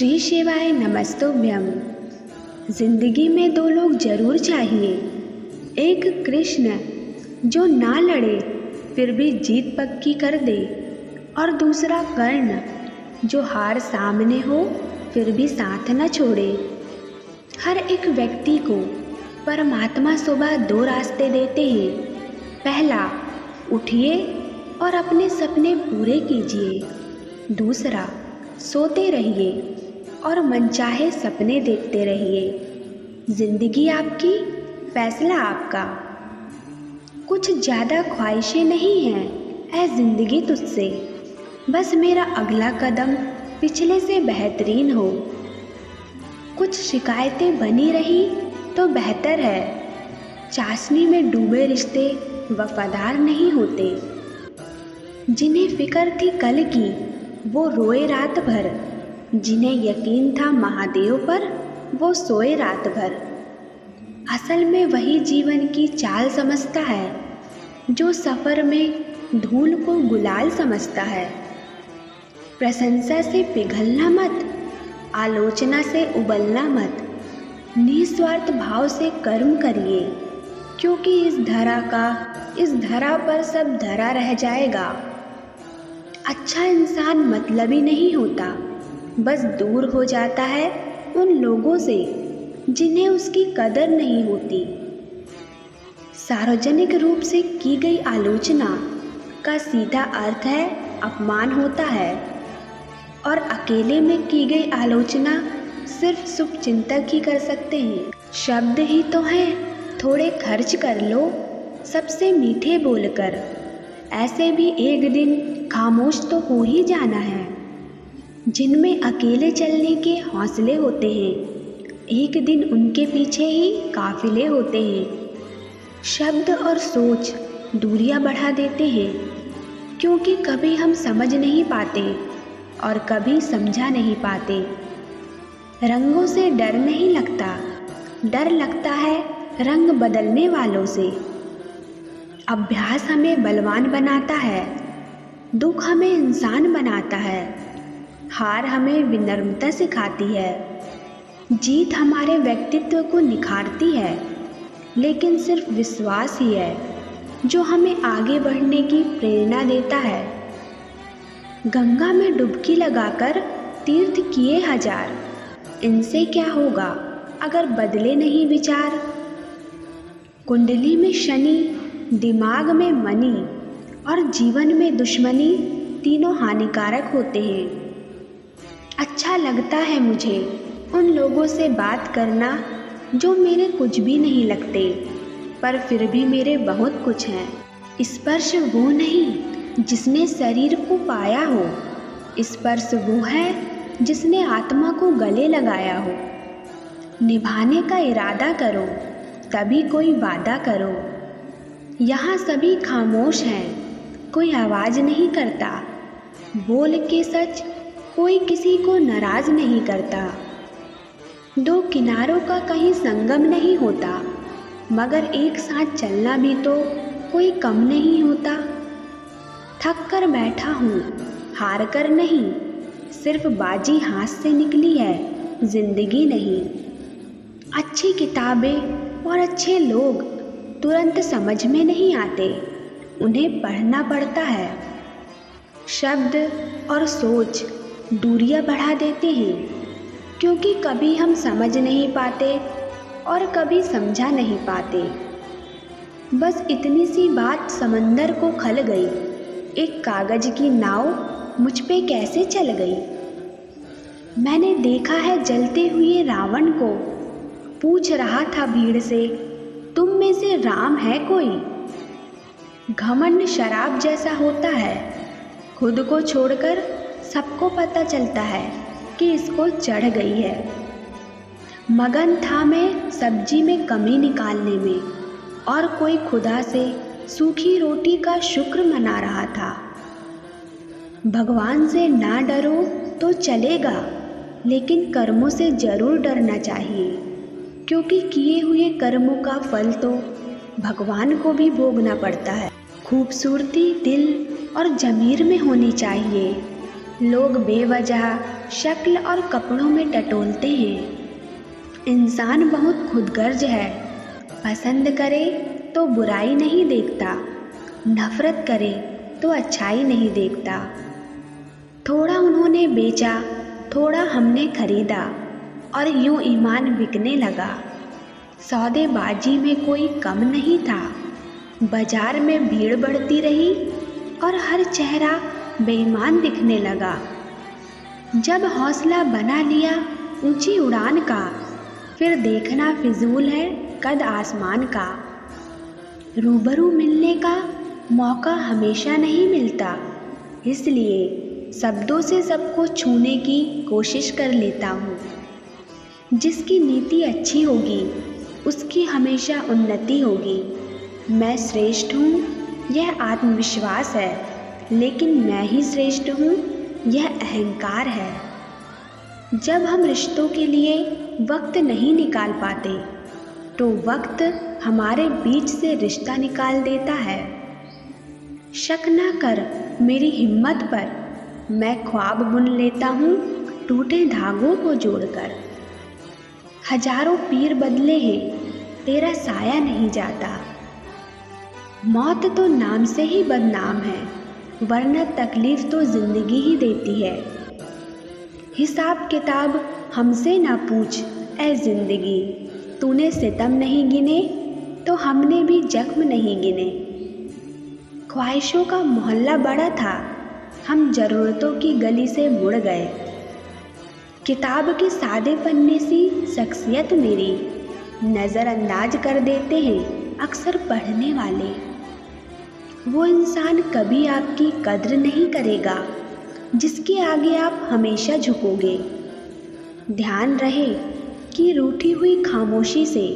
श्री शिवाय नमस्तुभ्यम। जिंदगी में दो लोग जरूर चाहिए, एक कृष्ण जो ना लड़े फिर भी जीत पक्की कर दे, और दूसरा कर्ण जो हार सामने हो फिर भी साथ न छोड़े। हर एक व्यक्ति को परमात्मा सुबह दो रास्ते देते हैं। पहला, उठिए और अपने सपने पूरे कीजिए। दूसरा, सोते रहिए और मनचाहे सपने देखते रहिए। जिंदगी आपकी, फैसला आपका। कुछ ज़्यादा ख्वाहिशें नहीं हैं ऐ जिंदगी तुझसे, बस मेरा अगला कदम पिछले से बेहतरीन हो। कुछ शिकायतें बनी रही तो बेहतर है, चाशनी में डूबे रिश्ते वफादार नहीं होते। जिन्हें फिक्र थी कल की वो रोए रात भर, जिन्हें यकीन था महादेव पर वो सोए रात भर। असल में वही जीवन की चाल समझता है जो सफ़र में धूल को गुलाल समझता है। प्रशंसा से पिघलना मत, आलोचना से उबलना मत। निस्वार्थ भाव से कर्म करिए, क्योंकि इस धरा पर सब धरा रह जाएगा। अच्छा इंसान मतलबी नहीं होता, बस दूर हो जाता है उन लोगों से जिन्हें उसकी कदर नहीं होती। सार्वजनिक रूप से की गई आलोचना का सीधा अर्थ है अपमान होता है, और अकेले में की गई आलोचना सिर्फ शुभचिंतक ही कर सकते हैं। शब्द ही तो हैं, थोड़े खर्च कर लो सबसे मीठे बोलकर। ऐसे भी एक दिन खामोश तो हो ही जाना है। जिनमें अकेले चलने के हौसले होते हैं, एक दिन उनके पीछे ही काफिले होते हैं। शब्द और सोच दूरियां बढ़ा देते हैं, क्योंकि कभी हम समझ नहीं पाते और कभी समझा नहीं पाते। रंगों से डर नहीं लगता, डर लगता है रंग बदलने वालों से। अभ्यास हमें बलवान बनाता है, दुख हमें इंसान बनाता है। हार हमें विनम्रता सिखाती है, जीत हमारे व्यक्तित्व को निखारती है। लेकिन सिर्फ विश्वास ही है जो हमें आगे बढ़ने की प्रेरणा देता है। गंगा में डुबकी लगाकर तीर्थ किए हजार, इनसे क्या होगा अगर बदले नहीं विचार। कुंडली में शनि, दिमाग में मनी और जीवन में दुश्मनी, तीनों हानिकारक होते हैं। अच्छा लगता है मुझे उन लोगों से बात करना जो मेरे कुछ भी नहीं लगते, पर फिर भी मेरे बहुत कुछ हैं। स्पर्श वो नहीं जिसने शरीर को पाया हो, स्पर्श वो है जिसने आत्मा को गले लगाया हो। निभाने का इरादा करो तभी कोई वादा करो। यहाँ सभी खामोश हैं, कोई आवाज़ नहीं करता। बोल के सच कोई किसी को नाराज नहीं करता। दो किनारों का कहीं संगम नहीं होता, मगर एक साथ चलना भी तो कोई कम नहीं होता। थक कर बैठा हूँ, हार कर नहीं, सिर्फ बाजी हाथ से निकली है, जिंदगी नहीं। अच्छी किताबें और अच्छे लोग तुरंत समझ में नहीं आते, उन्हें पढ़ना पड़ता है। शब्द और सोच दूरियां बढ़ा देते हैं, क्योंकि कभी हम समझ नहीं पाते और कभी समझा नहीं पाते। बस इतनी सी बात समंदर को खल गई, एक कागज की नाव मुझ पे कैसे चल गई। मैंने देखा है जलते हुए रावण को, पूछ रहा था भीड़ से तुम में से राम है कोई। घमंड शराब जैसा होता है, खुद को छोड़कर सबको पता चलता है कि इसको चढ़ गई है। मगन था मैं सब्जी में कमी निकालने में, और कोई खुदा से सूखी रोटी का शुक्र मना रहा था। भगवान से ना डरो तो चलेगा, लेकिन कर्मों से जरूर डरना चाहिए, क्योंकि किए हुए कर्मों का फल तो भगवान को भी भोगना पड़ता है। खूबसूरती दिल और ज़मीर में होनी चाहिए, लोग बेवजह शक्ल और कपड़ों में टटोलते हैं। इंसान बहुत खुदगर्ज है, पसंद करे तो बुराई नहीं देखता, नफरत करे तो अच्छाई नहीं देखता। थोड़ा उन्होंने बेचा, थोड़ा हमने खरीदा, और यूं ईमान बिकने लगा। सौदेबाजी में कोई कम नहीं था, बाजार में भीड़ बढ़ती रही और हर चेहरा बेईमान दिखने लगा। जब हौसला बना लिया ऊंची उड़ान का, फिर देखना फिजूल है कद आसमान का। रूबरू मिलने का मौका हमेशा नहीं मिलता, इसलिए शब्दों से सबको छूने की कोशिश कर लेता हूँ। जिसकी नीति अच्छी होगी उसकी हमेशा उन्नति होगी। मैं श्रेष्ठ हूँ यह आत्मविश्वास है, लेकिन मैं ही श्रेष्ठ हूँ यह अहंकार है। जब हम रिश्तों के लिए वक्त नहीं निकाल पाते तो वक्त हमारे बीच से रिश्ता निकाल देता है। शक ना कर मेरी हिम्मत पर, मैं ख्वाब बुन लेता हूँ टूटे धागों को जोड़कर। हजारों पीर बदले हैं तेरा साया नहीं जाता। मौत तो नाम से ही बदनाम है, वरना तकलीफ तो जिंदगी ही देती है। हिसाब किताब हमसे ना पूछ ऐ जिंदगी, तूने सितम नहीं गिने तो हमने भी जख्म नहीं गिने। ख्वाहिशों का मोहल्ला बड़ा था, हम ज़रूरतों की गली से मुड़ गए। किताब के सादे पन्ने सी शख्सियत मेरी नज़रअंदाज कर देते हैं अक्सर पढ़ने वाले। वो इंसान कभी आपकी कद्र नहीं करेगा जिसके आगे आप हमेशा झुकोगे। ध्यान रहे कि रूठी हुई खामोशी से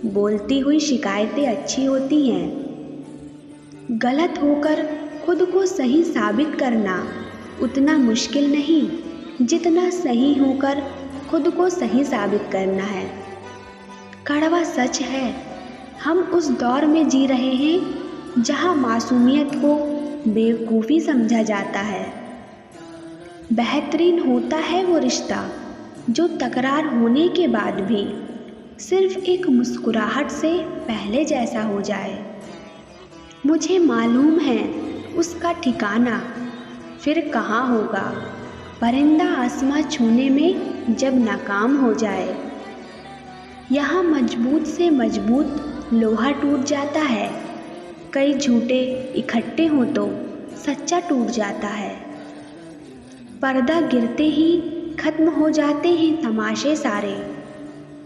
बोलती हुई शिकायतें अच्छी होती हैं। गलत होकर खुद को सही साबित करना उतना मुश्किल नहीं जितना सही होकर खुद को सही साबित करना है। कड़वा सच है, हम उस दौर में जी रहे हैं जहां मासूमियत को बेवकूफ़ी समझा जाता है। बेहतरीन होता है वो रिश्ता जो तकरार होने के बाद भी सिर्फ एक मुस्कुराहट से पहले जैसा हो जाए। मुझे मालूम है उसका ठिकाना फिर कहाँ होगा, परिंदा आसमां छूने में जब नाकाम हो जाए। यहाँ मजबूत से मजबूत लोहा टूट जाता है, कई झूठे इकट्ठे हों तो सच्चा टूट जाता है। पर्दा गिरते ही खत्म हो जाते हैं तमाशे सारे,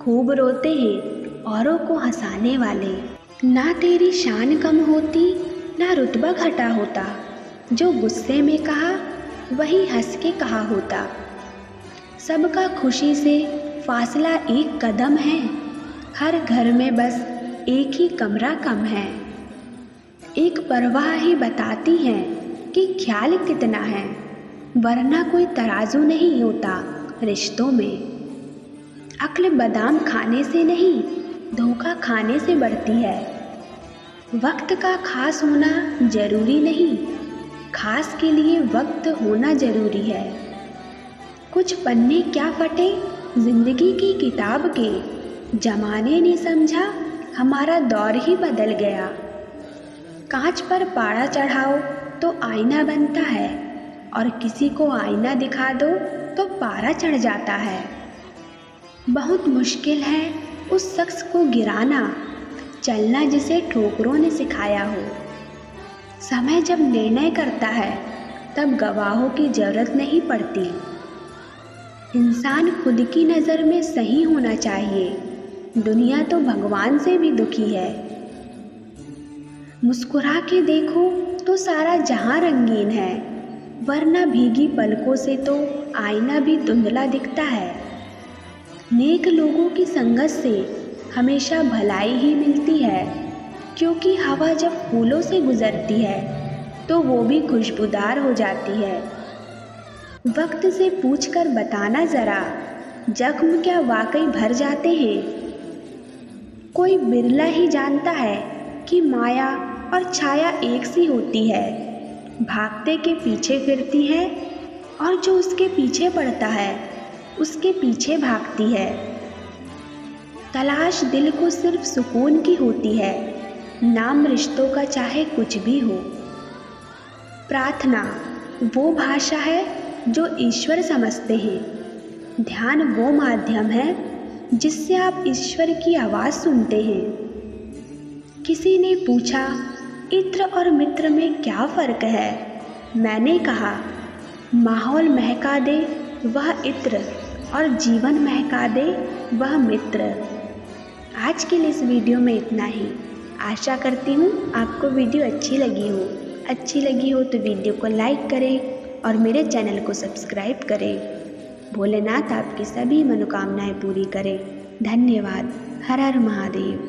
खूब रोते हैं औरों को हंसाने वाले। ना तेरी शान कम होती ना रुतबा घटा होता, जो गुस्से में कहा वही हंस के कहा होता। सबका खुशी से फासला एक कदम है, हर घर में बस एक ही कमरा कम है। एक परवाह ही बताती है कि ख्याल कितना है, वरना कोई तराजू नहीं होता रिश्तों में। अक्ल बादाम खाने से नहीं धोखा खाने से बढ़ती है। वक्त का खास होना जरूरी नहीं, खास के लिए वक्त होना जरूरी है। कुछ पन्ने क्या फटे जिंदगी की किताब के, जमाने ने समझा हमारा दौर ही बदल गया। कांच पर पारा चढ़ाओ तो आईना बनता है, और किसी को आईना दिखा दो तो पारा चढ़ जाता है। बहुत मुश्किल है उस शख्स को गिराना, चलना जिसे ठोकरों ने सिखाया हो। समय जब निर्णय करता है तब गवाहों की जरूरत नहीं पड़ती। इंसान खुद की नज़र में सही होना चाहिए, दुनिया तो भगवान से भी दुखी है। मुस्कुरा के देखो तो सारा जहां रंगीन है, वरना भीगी पलकों से तो आईना भी धुंधला दिखता है। नेक लोगों की संगत से हमेशा भलाई ही मिलती है, क्योंकि हवा जब फूलों से गुजरती है तो वो भी खुशबूदार हो जाती है। वक्त से पूछकर बताना ज़रा, जख्म क्या वाकई भर जाते हैं? कोई बिरला ही जानता है कि माया और छाया एक सी होती है, भागते के पीछे फिरती है और जो उसके पीछे पड़ता है उसके पीछे भागती है। तलाश दिल को सिर्फ सुकून की होती है, नाम रिश्तों का चाहे कुछ भी हो। प्रार्थना वो भाषा है जो ईश्वर समझते हैं। ध्यान वो माध्यम है जिससे आप ईश्वर की आवाज़ सुनते हैं। किसी ने पूछा, इत्र और मित्र में क्या फ़र्क है? मैंने कहा, माहौल महका दे वह इत्र और जीवन महका दे वह मित्र। आज के लिए इस वीडियो में इतना ही। आशा करती हूँ आपको वीडियो अच्छी लगी हो। अच्छी लगी हो तो वीडियो को लाइक करें और मेरे चैनल को सब्सक्राइब करें। भोलेनाथ आपकी सभी मनोकामनाएं पूरी करें। धन्यवाद। हर हर महादेव।